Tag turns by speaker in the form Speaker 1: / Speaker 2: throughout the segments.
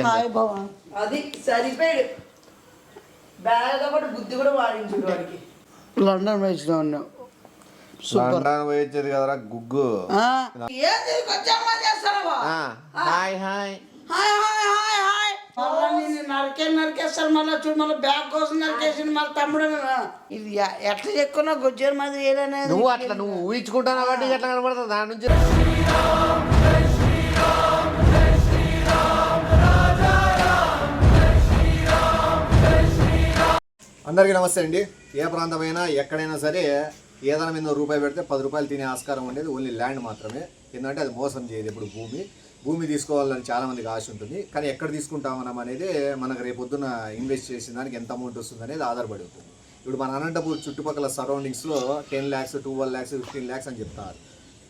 Speaker 1: Hi బావా.
Speaker 2: అది సరిపోయాడు. బ్యాగ్తో పాటు బుద్ధి కూడా వాడించుడు వాడికి.
Speaker 1: లండన్ వేసిన ఉన్నావు.
Speaker 3: లండన్ పోయించేది కదరా గుగ్గు.
Speaker 2: ఏంది కొంచెం చేస్తావా?
Speaker 3: Hi hi
Speaker 1: hi hi hi hi. మళ్ళీ నేను నరికేస్తారు. మళ్ళీ చూడు, మళ్ళీ బ్యాగ్ కోసం నరికేసింది. మళ్ళీ తమ్ముడు ఇది ఎట్లా చెక్కున్నా గొజ్జర్ మాదిరి ఏదనేది.
Speaker 3: నువ్వు అట్లా నువ్వు ఊహించుకుంటావు కాబట్టి ఎట్లా కనబడుతుంది దాని నుంచి. అందరికీ నమస్తే అండి. ఏ ప్రాంతమైనా ఎక్కడైనా సరే ఏదైనా మీద రూపాయి పెడితే 10 రూపాయలు తినే ఆస్కారం ఉండేది ఓన్లీ ల్యాండ్ మాత్రమే. ఎందుకంటే అది మోసం చేయదు. ఇప్పుడు భూమి తీసుకోవాలని చాలామందికి ఆశ ఉంటుంది. కానీ ఎక్కడ తీసుకుంటామనం అనేది మనకు రేపొద్దున ఇన్వెస్ట్ చేసిన దానికి ఎంత అమౌంట్ వస్తుంది అనేది ఆధారపడి ఉంటుంది. ఇప్పుడు మన అనంతపూర్ చుట్టుపక్కల సరౌండింగ్స్లో 10 lakhs 12 lakhs 15 lakhs అని చెప్తారు.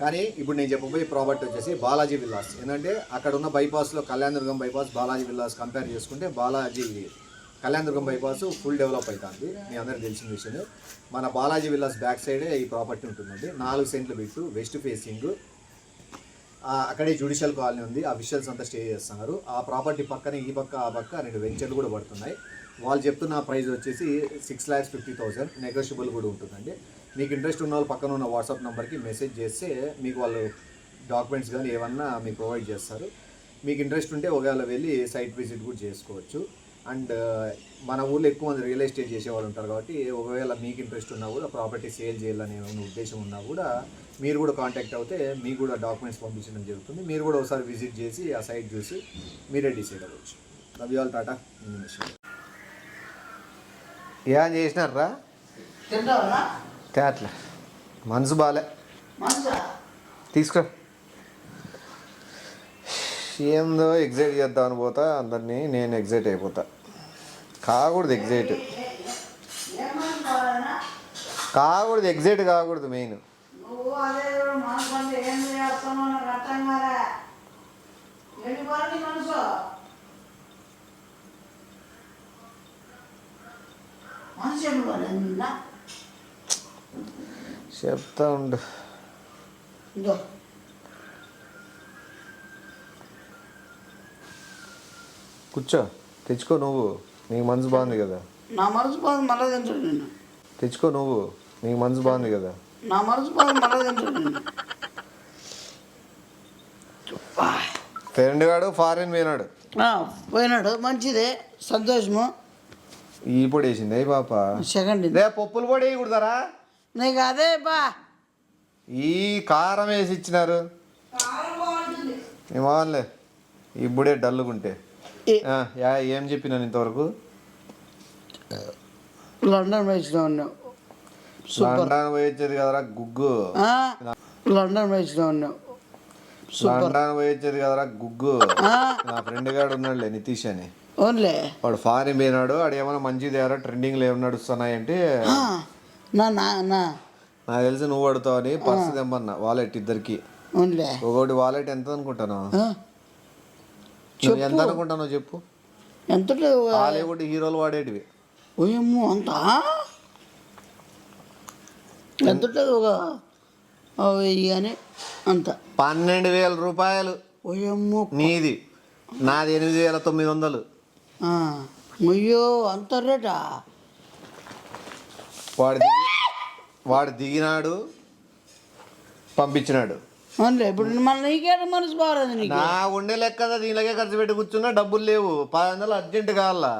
Speaker 3: కానీ ఇప్పుడు నేను చెప్పబోయే ప్రాపర్టీ వచ్చేసి బాలాజీ విల్లాస్. ఏంటంటే అక్కడ ఉన్న బైపాస్లో Kalyanadurgam bypass Balaji villas compare చేసుకుంటే Balaji Kalyanadurgam bypass full develop అవుతుంది. మీ అందరికి తెలిసిన విషయమే. మన బాలాజీ విల్లాస్ బ్యాక్ సైడే ఈ ప్రాపర్టీ ఉంటుందండి. 4 సెంట్లు బిట్టు, వెస్ట్ ఫేసింగ్. అక్కడే జ్యుడిషియల్ కాలనీ ఉంది. ఆ విషువల్స్ అంతా స్టే చేస్తున్నారు. ఆ ప్రాపర్టీ పక్కనే ఈ పక్క ఆ పక్క 2 వెంచర్లు కూడా పడుతున్నాయి. వాళ్ళు చెప్తున్న ప్రైస్ వచ్చేసి 6,50,000. నెగోషియబుల్ కూడా ఉంటుందండి. మీకు ఇంట్రెస్ట్ ఉన్న వాళ్ళు పక్కన ఉన్న వాట్సాప్ నెంబర్కి మెసేజ్ చేస్తే మీకు వాళ్ళు డాక్యుమెంట్స్ కానీ ఏమన్నా మీకు ప్రొవైడ్ చేస్తారు. మీకు ఇంట్రెస్ట్ ఉంటే ఒకవేళ వెళ్ళి సైట్ విజిట్ కూడా చేసుకోవచ్చు. అండ్ మన ఊళ్ళో ఎక్కువ మంది రియల్ ఎస్టేట్ చేసేవాళ్ళు ఉంటారు కాబట్టి ఒకవేళ మీకు ఇంట్రెస్ట్ ఉన్నా కూడా ప్రాపర్టీ సేల్ చేయాలనే ఉద్దేశం ఉన్నా కూడా మీరు కూడా కాంటాక్ట్ అవుతే మీకు కూడా డాక్యుమెంట్స్ పంపించడం జరుగుతుంది. మీరు కూడా ఒకసారి విజిట్ చేసి ఆ సైట్ చూసి మీరే డిసైడ్ అవ్వచ్చు. నవ్యాలు టాటా. ఏం చేసినారా తేట్లే మనసు బాలే తీసుకో. ఏందో ఎగ్జైట్ చేద్దామని పోతా అందరినీ. నేను ఎగ్జైట్ అయిపోతా. కాకూడదు ఎగ్జైట్ కాకూడదు, ఎగ్జైట్ కాకూడదు మెయిన్. చెప్తా ఉండు. కూర్చో, తెచ్చుకో. నువ్వు నీకు మనసు బాగుంది కదా.
Speaker 1: నా మనసు బాగుంది, మళ్ళీ తింటాడు నేను.
Speaker 3: తెచ్చుకో. నువ్వు నీకు మనసు బాగుంది కదా.
Speaker 1: నా మనసు బాగుంది, మళ్ళీ తింటాడు నేను.
Speaker 3: ఫ్రెండ్ గాడు ఫారిన్
Speaker 1: పోయినాడు, మంచిదే, సంతోషము.
Speaker 3: ఈ పొడి వేసింది అయ్యి పాప.
Speaker 1: సెకండ్
Speaker 3: రే పప్పులు పొడి వేయకూడదారా
Speaker 1: నీకు? అదే బా
Speaker 3: ఈ కారం వేసి ఇచ్చినారు. ఏమోలే ఇప్పుడే డల్లుగుంటే. ఏం చెప్పినాను ఇంతవరకు?
Speaker 1: లండన్ వేసిన ఉన్నావు.
Speaker 3: లండన్ పోయించేది కదరా గుగ్గు.
Speaker 1: లండన్ వేసిన ఉన్నావు.
Speaker 3: లండన్ పోయించేది కదరా గుగ్గు. నా ఫ్రెండ్ గాడు ఉన్నాడులే, నితీష్ అని.
Speaker 1: ఓన్లే
Speaker 3: వాడు ఫారిన్ పోయినాడు. ఆడు ఏమైనా మంచిది ఎవరో ట్రెండింగ్లో ఏమి నడుస్తున్నాయంటే నాకు తెలిసి నువ్వు అడుగుతావని పర్సు తెమ్మన్నా. వాలెట్ ఇద్దరికి. ఒకటి వాలెట్ ఎంత అనుకుంటాను? ఎంత అనుకుంటానో చెప్పు.
Speaker 1: ఎంత?
Speaker 3: హాలీవుడ్ హీరోలు వాడేటివి.
Speaker 1: ఓయమ్మో అంత ఎంత? ఒక 1000 అని అంత.
Speaker 3: 12,000 రూపాయలు.
Speaker 1: ఓయమ్మో.
Speaker 3: నీది? నాది 8,900.
Speaker 1: అయ్యో అంత రేటా?
Speaker 3: వాడు దిగినాడు, పంపించినాడు.
Speaker 1: అవునులే. ఇప్పుడు మళ్ళీ నీకే మనసు బాగాలేదు. నీకు
Speaker 3: నా ఉండే లెక్క దీనిలాగే ఖర్చు పెట్టి కూర్చున్నా. డబ్బులు లేవు. 500 అర్జెంట్ కావాలా?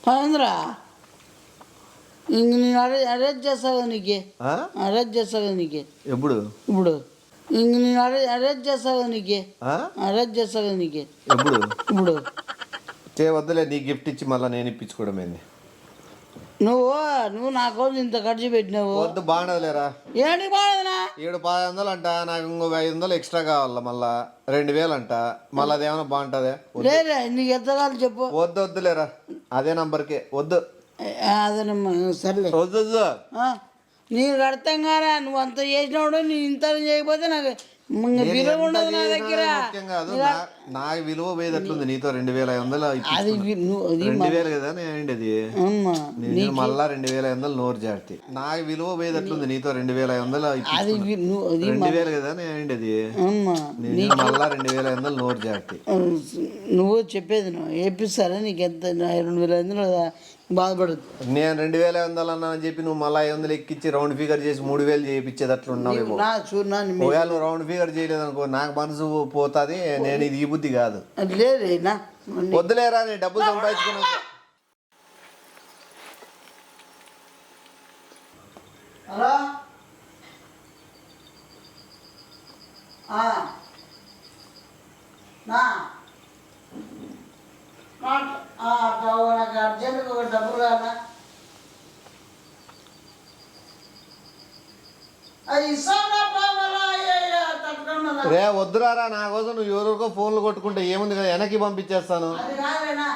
Speaker 1: 500 ఇంక నేను అరేంజ్ చేస్తా కదా నీకే. అరేంజ్ చేస్తా కదా నీకే.
Speaker 3: ఎప్పుడు?
Speaker 1: ఇప్పుడు ఇంక నేను అరేంజ్ చేస్తా కదా నీకే. అరేంజ్ చేస్తా కదా నీకే.
Speaker 3: ఎప్పుడు?
Speaker 1: ఇప్పుడు
Speaker 3: చేయవద్దులే. నీ గిఫ్ట్ ఇచ్చి మళ్ళీ నేను ఇప్పించుకోవడం ఏంది?
Speaker 1: నువ్వు నా కోసం ఇంత ఖర్చు పెట్టినావు.
Speaker 3: వద్దు, బాగుండదులేరా.
Speaker 1: ఏంటి బాగుందనా?
Speaker 3: 700 అంట. నాకు ఇంకో 500 ఎక్స్ట్రా కావాలా. మళ్ళా 2,000 అంట. మళ్ళీ అదేమన్నా బాగుంటుందే?
Speaker 1: లేదా నీకు ఎంత కావాలి చెప్పు.
Speaker 3: వద్దులేరా, అదే నంబర్కే. వద్దు.
Speaker 1: అదేనమ్మా, సర్లే.
Speaker 3: వద్దు.
Speaker 1: నీకు అర్థం కారా? నువ్వు అంత చేసినప్పుడు నేను ఇంత చేయకపోతే నాకు బిల్లు ఉండదు నా దగ్గర.
Speaker 3: నాకు విలువ పోయేటట్లుంది నీతో 2500
Speaker 1: అది అది
Speaker 3: 2000 కదా నేను అది
Speaker 1: అమ్మా
Speaker 3: నేను మళ్ళా 2500 నోరు జాగ్రత్త నాకు విలువ పోయేటట్లుంది నీతో 2500
Speaker 1: అది అది
Speaker 3: 2000 కదా నేను అది
Speaker 1: అమ్మా
Speaker 3: నేను మళ్ళా 2500 నోరు జాగ్రత్త
Speaker 1: నువ్వు చెప్పేది నువ్వు వేపిస్తారా నీకు ఎంత 2500 బాధపడదు.
Speaker 3: నేను 2500 అన్నా అని చెప్పి నువ్వు మళ్ళీ 500 ఎక్కించి రౌండ్ ఫిగర్ చేసి 3000 చేయించేది అట్లా ఉన్నావు.
Speaker 1: నా చూడనా
Speaker 3: ఒకవేళ నువ్వు రౌండ్ ఫిగర్ చేయలేదు అనుకో నాకు మనసు పోతుంది. నేను ఇది ఈ బుద్ధి కాదు.
Speaker 1: లేదేనా
Speaker 3: వద్దులేరా నేను డబ్బులు సంపాదించుకున్నా.
Speaker 1: హలో నాకు అర్జెంట్గా ఒక డబ్బులు కాదా అది ఇస్తాను
Speaker 3: రే వద్దురారా నా కోసం నువ్వు ఎవరికో ఫోన్లు కొట్టుకుంటే ఏముంది కదా వెనక్కి పంపించేస్తాను.
Speaker 1: అది కాదేనా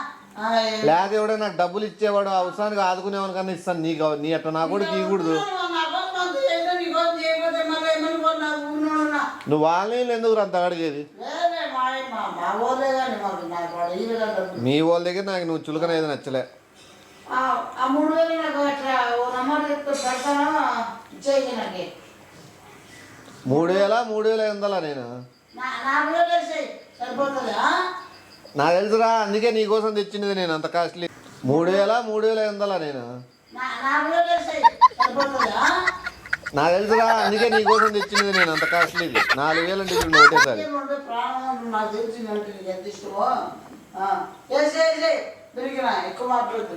Speaker 3: లేకపోతే ఎవడో నాకు డబ్బులు ఇచ్చేవాడు అవసరానికి ఆదుకునేవాడు కన్నా ఇస్తాను. నీ అట్లా నా కూడా తీయకూడదు. నువ్వు వాళ్ళని ఎందుకు అంత అడిగేది? మీ వాళ్ళ దగ్గర నాకు నువ్వు చులకన ఏదో నచ్చలే.
Speaker 1: 3000 నాకు అట్లా ఓ నెంబర్ పెడతాను ఇచ్చేయి నాకు
Speaker 3: 3500 నేను
Speaker 1: సరిపోతుంది.
Speaker 3: నాకు తెలుసురా అందుకే నీ కోసం తెచ్చింది నేను అంత కాస్ట్లీ. 3500 నేను నాకు తెలుసురా అందుకే నీ కోసం తెచ్చింది నేను అంత కాస్ట్లీ. 4000 అంటే ఇప్పుడు ఒకటేసారి.
Speaker 1: నాకు తెలిసిందంటే నీకు ఎంత ఇష్టమో పెరిగినా ఎక్కువ మాట్లాడదు.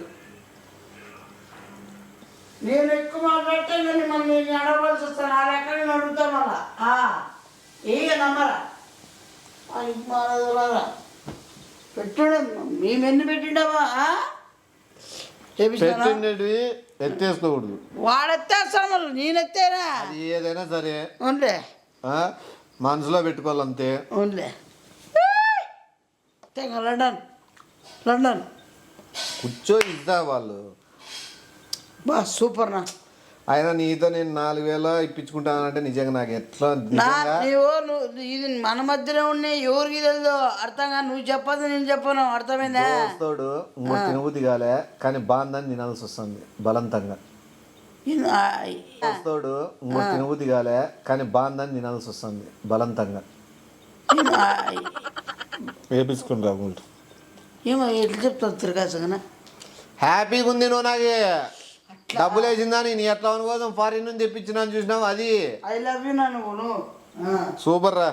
Speaker 1: నేను ఎక్కువ మాట్లాడితే నేను మళ్ళీ అడగవలసి వస్తాను. ఆ లెక్క నేను అడుగుతా మళ్ళా ఇక నమ్మరా పెట్టాడు మేమెన్ని పెట్టిండావా
Speaker 3: పెట్టిండేటివి ఎత్తేసుకోకూడదు.
Speaker 1: వాడెత్తేస్తాను మళ్ళీ నేను ఎత్తేనా
Speaker 3: అది ఏదైనా సరే
Speaker 1: ఉండే
Speaker 3: మనసులో పెట్టుకోవాలంతే.
Speaker 1: ఉండే లండన్ లండన్
Speaker 3: కూర్చో ఇద్దా వాళ్ళు
Speaker 1: బా సూపర్ నా
Speaker 3: అయినా నీతో నేను 4000 ఇప్పించుకుంటానంటే నిజంగా నాకు ఎట్లా
Speaker 1: ఇది మన మధ్యలో ఉన్నాయి ఎవరికి తెలుదో అర్థంగా నువ్వు చెప్పదు నేను చెప్పను అర్థమైందా?
Speaker 3: వస్తాడు ఇంకోటి తినబుద్ధి కాలే కానీ బాందని తినాల్సి వస్తుంది బలవంతంగా. వస్తాడు ఇంకోటి తినబుద్ధి కాలే కానీ బాందని తినాల్సి వస్తుంది బలవంతంగా. వేపించుకుని రాకుండా
Speaker 1: ఏమో ఎట్లా చెప్తావు తిరగాసగనా
Speaker 3: హ్యాపీగా ఉంది. నువ్వు నాకు డబ్బులు వేసిందని నీ ఎట్లా కోసం ఫారిన్ నుంచి తెప్పించినా చూసినావు. అది
Speaker 1: ఐ లవ్ యూ నువ్వు
Speaker 3: సూపర్ రా.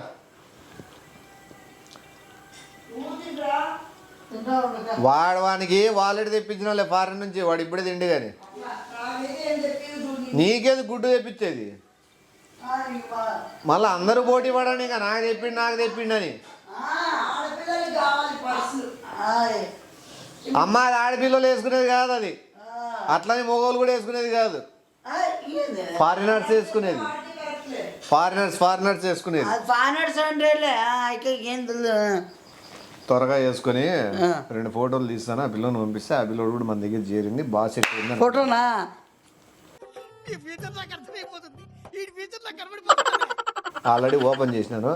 Speaker 3: వాడికి ఆల్రెడీ తెప్పించిన ఫారిన్ నుంచి వాడు ఇప్పుడే తిండి కానీ నీకేది గుడ్డు తెప్పించేది. మళ్ళీ అందరూ పోటీ పడని ఇక నాకు తెప్పిండని. అమ్మ అది ఆడపిల్లలు వేసుకునేది కాదు. అది అట్లని మొగోళ్ళు కూడా వేసుకునేది కాదు. ఫారినర్స్ వేసుకునేది. ఫారినర్స్ వేసుకునేది. త్వరగా వేసుకొని 2 ఫోటోలు తీస్తాను. ఆ పిల్లని పంపిస్తే ఆ పిల్లడు కూడా మన దగ్గర చేరింది. బాగా సెట్ అయింది.
Speaker 1: ఫోటోనా
Speaker 3: ఆల్రెడీ ఓపెన్ చేసినాను.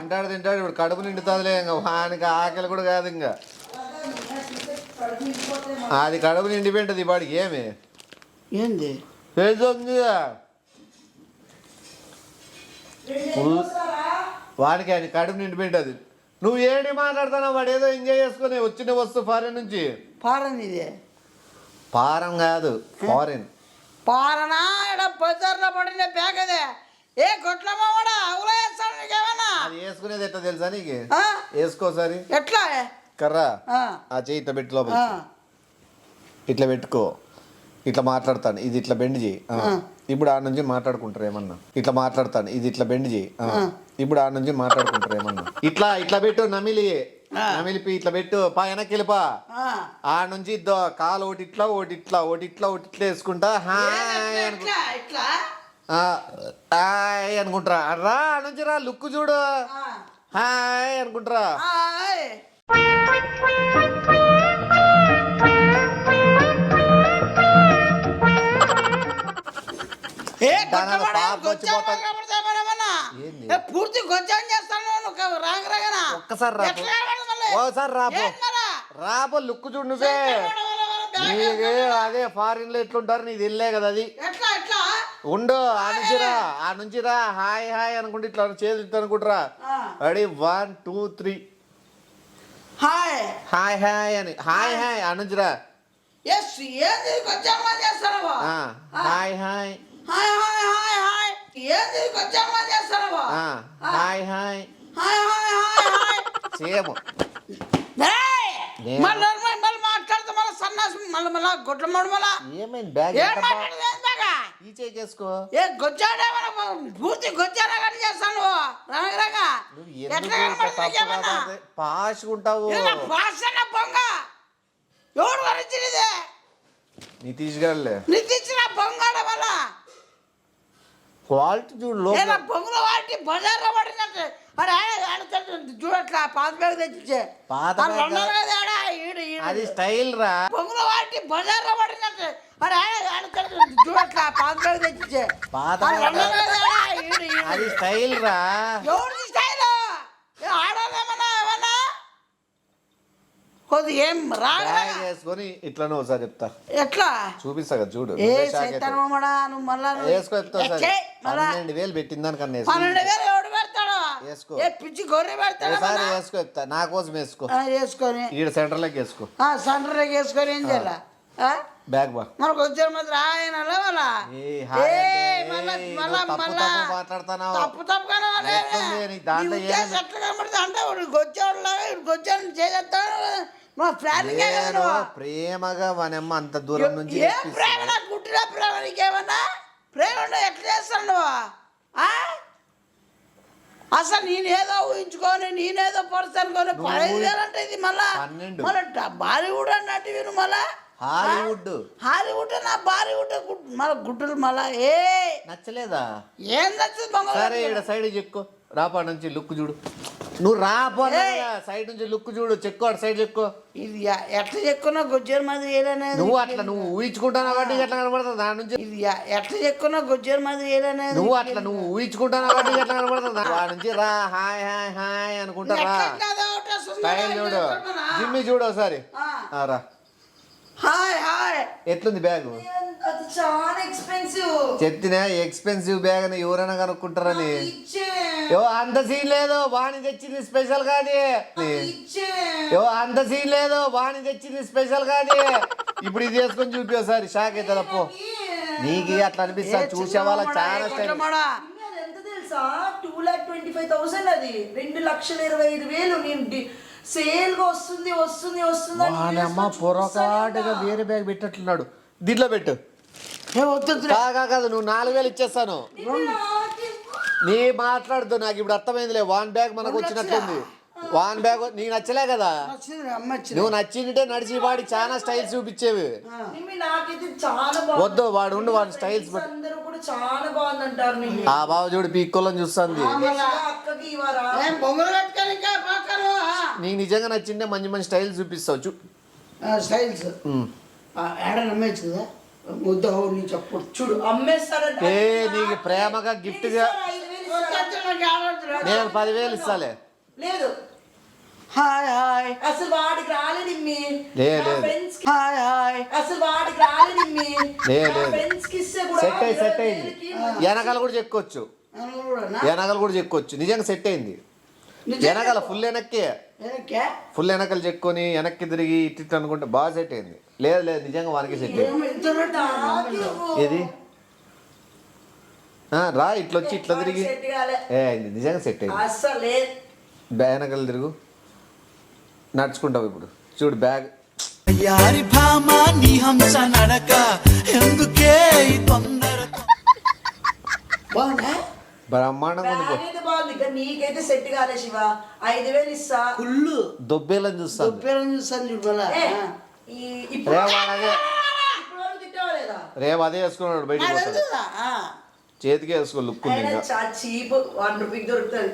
Speaker 3: తింటాడు ఇప్పుడు కడుపు నిండుతుందిలే. ఇంకా వానికి ఆకలి కూడా కాదు. ఇంకా అది కడుపు నిండిపోయింటది వాడికి. ఏమి
Speaker 1: ఏంది
Speaker 3: వాడికి అది కడుపు నిండిపోయింటది. నువ్వు ఏంటి మాట్లాడుతున్నావు? వాడు ఏదో ఎంజాయ్ చేసుకుని వచ్చిన వస్తువు ఫారెన్ నుంచి.
Speaker 1: ఫారెన్ ఇది
Speaker 3: ఫారెన్ కాదు ఫారెన్.
Speaker 1: పారనా బజార్లో పడిన బ్యాగ్ అదే ఏ కొట్లమ్మా కూడా అవులో వేస్తాడు నీకేమన్నా.
Speaker 3: అది వేసుకునేది ఎట్లా తెలుసా నీకు? వేసుకోసారి
Speaker 1: ఎట్లా
Speaker 3: కర్రా ఆ చెయ్యి ఇట్లా పెట్టి లోపల ఇట్లా పెట్టుకో. ఇట్లా మాట్లాడతాను ఇది ఇట్లా బెండ్ చేయి. ఇప్పుడు ఆడ నుంచి మాట్లాడుకుంటారు ఏమన్నా. ఇట్లా మాట్లాడతాను ఇది ఇట్లా బెండ్ చేయి. ఇప్పుడు ఆడ నుంచి మాట్లాడుకుంటారు ఏమన్నా. ఇట్లా పెట్టు నమిలిపి ఇట్లా పెట్టు వెనక్కి వెళ్ళిపా. ఆడ నుంచి కాలు ఒకటి ఇట్లా వేసుకుంటా హాయ్ అనుకుంటారా. రా ఆడ నుంచి రా లుక్ చూడు హాయ్ అనుకుంటారా.
Speaker 1: ఏ
Speaker 3: దానిలో
Speaker 1: కొట్టబడే
Speaker 3: పాపం వచ్చిపోతా ఏంది?
Speaker 1: పూర్తి గొజ్జాన్ని చేస్తాను నువ్వు రాగరాగనా
Speaker 3: ఒక్కసారి రాపో ఓసారి రాపో రాపో లుక్కు చూడు నువ్వే నీకే అదే ఫారిన్ లో ఎట్లుంటారు నీకు తెలియలే కదా అది
Speaker 1: ఎట్లా ఎట్లా
Speaker 3: ఉండు ఆ నుంచి రా హాయ్ హాయ్ అనుకుంటే ఇట్లా చేతులు ఇట్లా అనుకుంటారా రెడీ 1 2 3
Speaker 1: హాయ్
Speaker 3: హాయ్ హాయ్ అని హాయ్ హాయ్ ఆ నుంచి రా
Speaker 1: ఎస్ ఏంది గొజ్జాన్ని చేస్తానవా
Speaker 3: hi hi
Speaker 1: hi hi hi hi ఏంది గొజ్జాన్ని చేస్తానవా
Speaker 3: hi hi
Speaker 1: hi hi hi hi
Speaker 3: same
Speaker 1: మళ్ళీ మాట్లాడుతూ మళ్ళీ సన్నాసి మళ్ళీ గొడ్ల మడు మళ్ళా
Speaker 3: ఏమైంది బ్యాగ్
Speaker 1: ఏం మాట్లాడదు
Speaker 3: ఈ చేసుకో
Speaker 1: ఏ గొజ్జాడే పూర్తి గొజ్జానా కానీ చేస్తాను రాగరాగా
Speaker 3: పాసుకుంటావు
Speaker 1: భాష బొంగ ఎవడు వరించినదే
Speaker 3: నితీష్ గారులే
Speaker 1: నితీష్ బొంగాడ వల్ల
Speaker 3: క్వాలిటీ చూడు
Speaker 1: బొంగుల వాటి బజార్లో పడినట్టు అరే చూడట్లా పాత బ్యాగ్ తెచ్చిచ్చే
Speaker 3: పాత అది స్టైల్ రా
Speaker 1: బొంగుల వాటి బజార్లో పడినట్టు అరే చూడట్లా పాత బ్యాగ్ తెచ్చిచ్చే
Speaker 3: పాత అది స్టైల్ రా
Speaker 1: ఎవరిది స్టైల్ ఆడాలేమన్నా ఏమన్నా కొద్ది ఏం రాగా
Speaker 3: వేసుకొని ఇట్లా ఒకసారి చెప్తా
Speaker 1: ఎట్లా
Speaker 3: చూపిస్తా కదా చూడు
Speaker 1: ఏ సైతానమడా నువ్వు మళ్ళా
Speaker 3: వేసుకో చెప్తా 12,000 పెట్టింది దానికన్నా
Speaker 1: 12,000 ఎవడు పెడతాడు
Speaker 3: వేసుకో
Speaker 1: ఏ పిచ్చి గొర్రె పెడతాడు
Speaker 3: ఒకసారి వేసుకో చెప్తా నా కోసం వేసుకో
Speaker 1: వేసుకొని
Speaker 3: ఈడ సెంటర్ లోకి వేసుకో
Speaker 1: సెంటర్లోకి వేసుకొని ఏం చేయాల
Speaker 3: బ్యాగ్ బా
Speaker 1: మనకు వచ్చే మాత్రం ఆయన వాళ్ళ
Speaker 3: మాట్లాడుతున్నావు
Speaker 1: తప్పు తప్పుగానే ఎట్లా కనబడుతుంది అంటే గొచ్చేవాడు గొచ్చాడు చేసేస్తాడు మా ప్లానింగ్
Speaker 3: ప్రేమగా మనమ్మ అంత దూరం నుంచి
Speaker 1: ఏం ప్రేమ నాకు పుట్టిన ప్రేమ నీకేమన్నా ప్రేమ ఎట్లా చేస్తాను నువ్వు అసలు నేనేదో ఊహించుకొని నేనేదో పర్సన్ కొని 15,000 అంటే ఇది మళ్ళా బాలీవుడ్ అన్నట్టు విను మళ్ళా హాలీవుడ్ నా బాలీవుడ్ మళ్ళీ గుడ్డలు మళ్ళా
Speaker 3: నచ్చలేదా
Speaker 1: ఏం నచ్చింది
Speaker 3: సరే ఇక్కడ సైడ్ చెక్కు రాపా నుంచి లుక్ చూడు నువ్వు రాపో సైడ్ నుంచి లుక్ చూడు చెక్కు అటు సైడ్ చెక్కు
Speaker 1: ఇది ఎట్లా చెక్కున్నా గొజ్జేరు మాదిరి ఏదనేది
Speaker 3: నువ్వు అట్లా నువ్వు ఊహించుకుంటావు కాబట్టి ఎట్లా కనబడుతుంది దాని నుంచి
Speaker 1: ఇది ఎట్లా చెక్కున్నా గొజ్జేరు మాదిరి ఏదనేది
Speaker 3: నువ్వు అట్లా నువ్వు ఊహించుకుంటావు కాబట్టి ఎట్లా కనబడుతుంది దాని నుంచి రా హాయ్ హాయ్ హాయ్ అనుకుంటా రా స్టైల్ చూడు జిమ్మి చూడు ఒకసారి రా
Speaker 1: హాయ్ హాయ్
Speaker 3: ఎట్లుంది బ్యాగ్
Speaker 2: అది చాలా ఎక్స్పెన్సివ్
Speaker 3: చెప్తినా ఎక్స్పెన్సివ్ బ్యాగ్ అని ఎవరైనా కనుక్కుంటారని అంత సీన్ లేదు వాణి తెచ్చింది స్పెషల్ కాదు అంత సీన్ లేదు వాణి తెచ్చింది స్పెషల్ కాదు ఇప్పుడు ఇది వేసుకొని చూపి ఒకసారి షాక్ అవుతుంది అప్పు నీకు అట్లా అనిపిస్తా చూసే వాళ్ళకి చాలా స్టైల్
Speaker 2: ఎంత తెలుసా 2,25,000 అది 2,25,000 నేను సేల్ గా వస్తుంది వస్తుంది వస్తుంది
Speaker 3: అమ్మ పొరపాటుగా వేరే బ్యాగ్ పెట్టినట్లున్నాడు దీంట్లో పెట్టు కాదు నువ్వు 4,000 ఇచ్చేస్తాను నీ మాట్లాడుతూ నాకు ఇప్పుడు అర్థమైందిలే 1 బ్యాగ్ మనకు వచ్చినట్టుంది 1 బ్యాగ్ నీకు నచ్చలే కదా నువ్వు నచ్చింటే నడిచి వాడి చాలా స్టైల్స్ చూపించేవి వద్దు వాడు ఉండు వాడి స్టైల్స్
Speaker 2: చాలా బాగుందంటారు
Speaker 3: ఆ బాబు చూడు పీక్కోలని చూస్తుంది నీకు నిజంగా నచ్చిందే మంచి మంచి స్టైల్స్ చూపిస్తావు
Speaker 1: స్టైల్స్ నమ్మచ్చు కదా ముద్ద నీ చెప్పు
Speaker 2: చూడు అమ్మేస్తారంటే
Speaker 3: నీకు ప్రేమగా గిఫ్ట్ గా నేను 10,000 ఇస్తాలే
Speaker 2: లేదు
Speaker 1: హాయ్ హాయ్
Speaker 2: అసలు వాడికి రాలేదు
Speaker 3: హాయ్
Speaker 2: హాయ్ అసలు వాడికి రాలేదు
Speaker 3: సెట్ అయింది వెనకాల కూడా చెక్కొచ్చు వెనకాల కూడా చెక్కొచ్చు నిజంగా సెట్ అయింది వెనకాల ఫుల్ వెనకాల చెక్కొని వెనక్కి తిరిగి ఇట్టు అనుకుంటే బాగా సెట్ అయింది లేదు లేదు నిజంగా వారికి సెట్ అయింది ఏది రా ఇట్లా వచ్చి ఇట్లా తిరిగి నిజంగా సెట్ అయింది వెనకాల తిరుగు నడుచుకుంటావు ఇప్పుడు చూడు బ్యాగ్
Speaker 4: యారి భామా నీ హంస నడక ఎందుకే ఈ తొందర
Speaker 3: బ్రహ్మాండంగా
Speaker 2: నీకైతే సెట్ కాలే శివ 5,000 ఇస్తా
Speaker 1: కుళ్ళు
Speaker 3: దొబ్బేలని చూస్తాను రేపు అదే వేసుకున్నాడు బయట చేతికి వేసుకో లుక్
Speaker 2: చీప్ 1 రూపీకి దొరుకుతుంది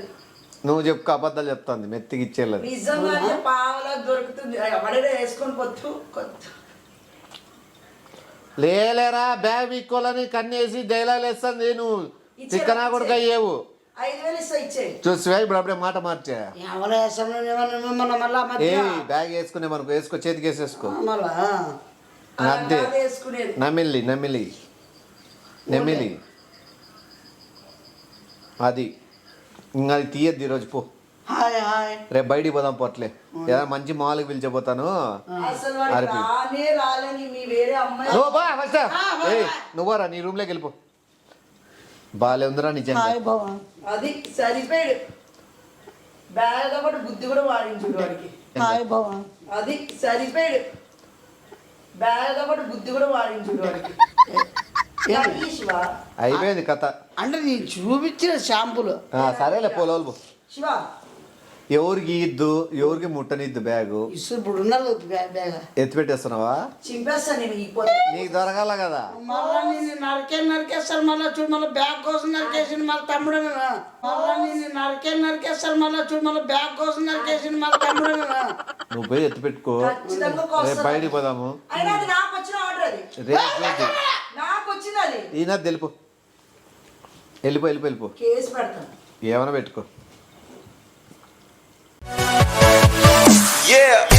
Speaker 3: నువ్వు చెప్పు అబద్ధాలు చెప్తాంది మెత్తికి ఇచ్చేలేదు
Speaker 2: నిజంగా పావలా దొరుకుతుంది ఎవడైనా వేసుకొని పొత్తు
Speaker 3: లేరా బ్యాగ్ వీక్కోలని కన్నేసి డైలాగ్ వేస్తాను నేను చిక్కనా కొడుకు అయ్యేవు
Speaker 2: 5,000 ఇస్తా ఇచ్చేయి.
Speaker 3: చూసివా ఇప్పుడు అప్పుడే మాట మార్చా
Speaker 1: ఎవరు వేసాము మిమ్మల్ని మళ్ళా
Speaker 3: ఏ
Speaker 1: మధ్య
Speaker 3: బ్యాగ్ వేసుకునే మనకు వేసుకో చేతికి వేసేసుకో
Speaker 1: మళ్ళా
Speaker 3: అంతే
Speaker 2: అలా వేసుకునేది.
Speaker 3: నెమిలి అది ఇంకా అది తీయద్దు ఈరోజు పో
Speaker 1: హాయ్ హాయ్
Speaker 3: రేపు బయటికి పోదాం పోట్లే ఏదైనా మంచి మాల్కి పిలిచిపోతాను
Speaker 2: అసలు వాడికి రాలేని మీ వేరే అమ్మాయి
Speaker 3: నువ్వు బా ఫస్ట్ నువ్వురా నీ రూమ్లోకి వెళ్ళిపో బాగాలే ఉందిరా నిజంగా
Speaker 1: హాయ్ బావా
Speaker 2: అది సరిపోయాడు. బ్యాగ్ ఒకటి బుద్ధి కూడా వాడించుడు వాడికి.
Speaker 1: హాయ్ బావా
Speaker 2: అది సరిపోయాడు. బ్యాగ్ ఒకటి బుద్ధి కూడా వాడించుడు వాడికి. అది శివ
Speaker 3: అయిపోయింది కథ
Speaker 1: అంటే నేను చూపించిన షాంపులు
Speaker 3: సరేలే పోలోలు పో
Speaker 2: శివ
Speaker 3: ఎవరికి ఇద్దు ఎవరికి ముట్టనిద్దు బ్యాగు
Speaker 1: ఇప్పుడు ఉన్నారు బ్యాగ్
Speaker 3: ఎత్తి పెట్టేస్తున్నావా
Speaker 2: చింపేస్తా నేను ఈ పొద్దు.
Speaker 3: నీకు దొరకాల కదా
Speaker 1: మళ్ళా నేను నరికేస్తారు మళ్ళీ చూడు మళ్ళీ బ్యాగ్ కోసం నరికేసింది మళ్ళీ తమ్ముడు మళ్ళా నేను నరికేస్తారు మళ్ళీ చూడు మళ్ళీ బ్యాగ్ కోసం నరికేసింది మళ్ళీ తమ్ముడు
Speaker 3: నువ్వు పోయి ఎత్తి పెట్టుకో
Speaker 2: ఖచ్చితంగా
Speaker 3: రేపు
Speaker 2: కోస్తా.
Speaker 3: బయటికి పోదాము
Speaker 2: అయినా అది నాకు వచ్చిన ఆర్డర్ అది.
Speaker 3: రేపు
Speaker 2: నాకు వచ్చింది అది.
Speaker 3: ఈయన తెలుపు వెళ్ళిపో
Speaker 2: కేసు పెడతాను.
Speaker 3: ఏమైనా పెట్టుకో
Speaker 4: Yeah.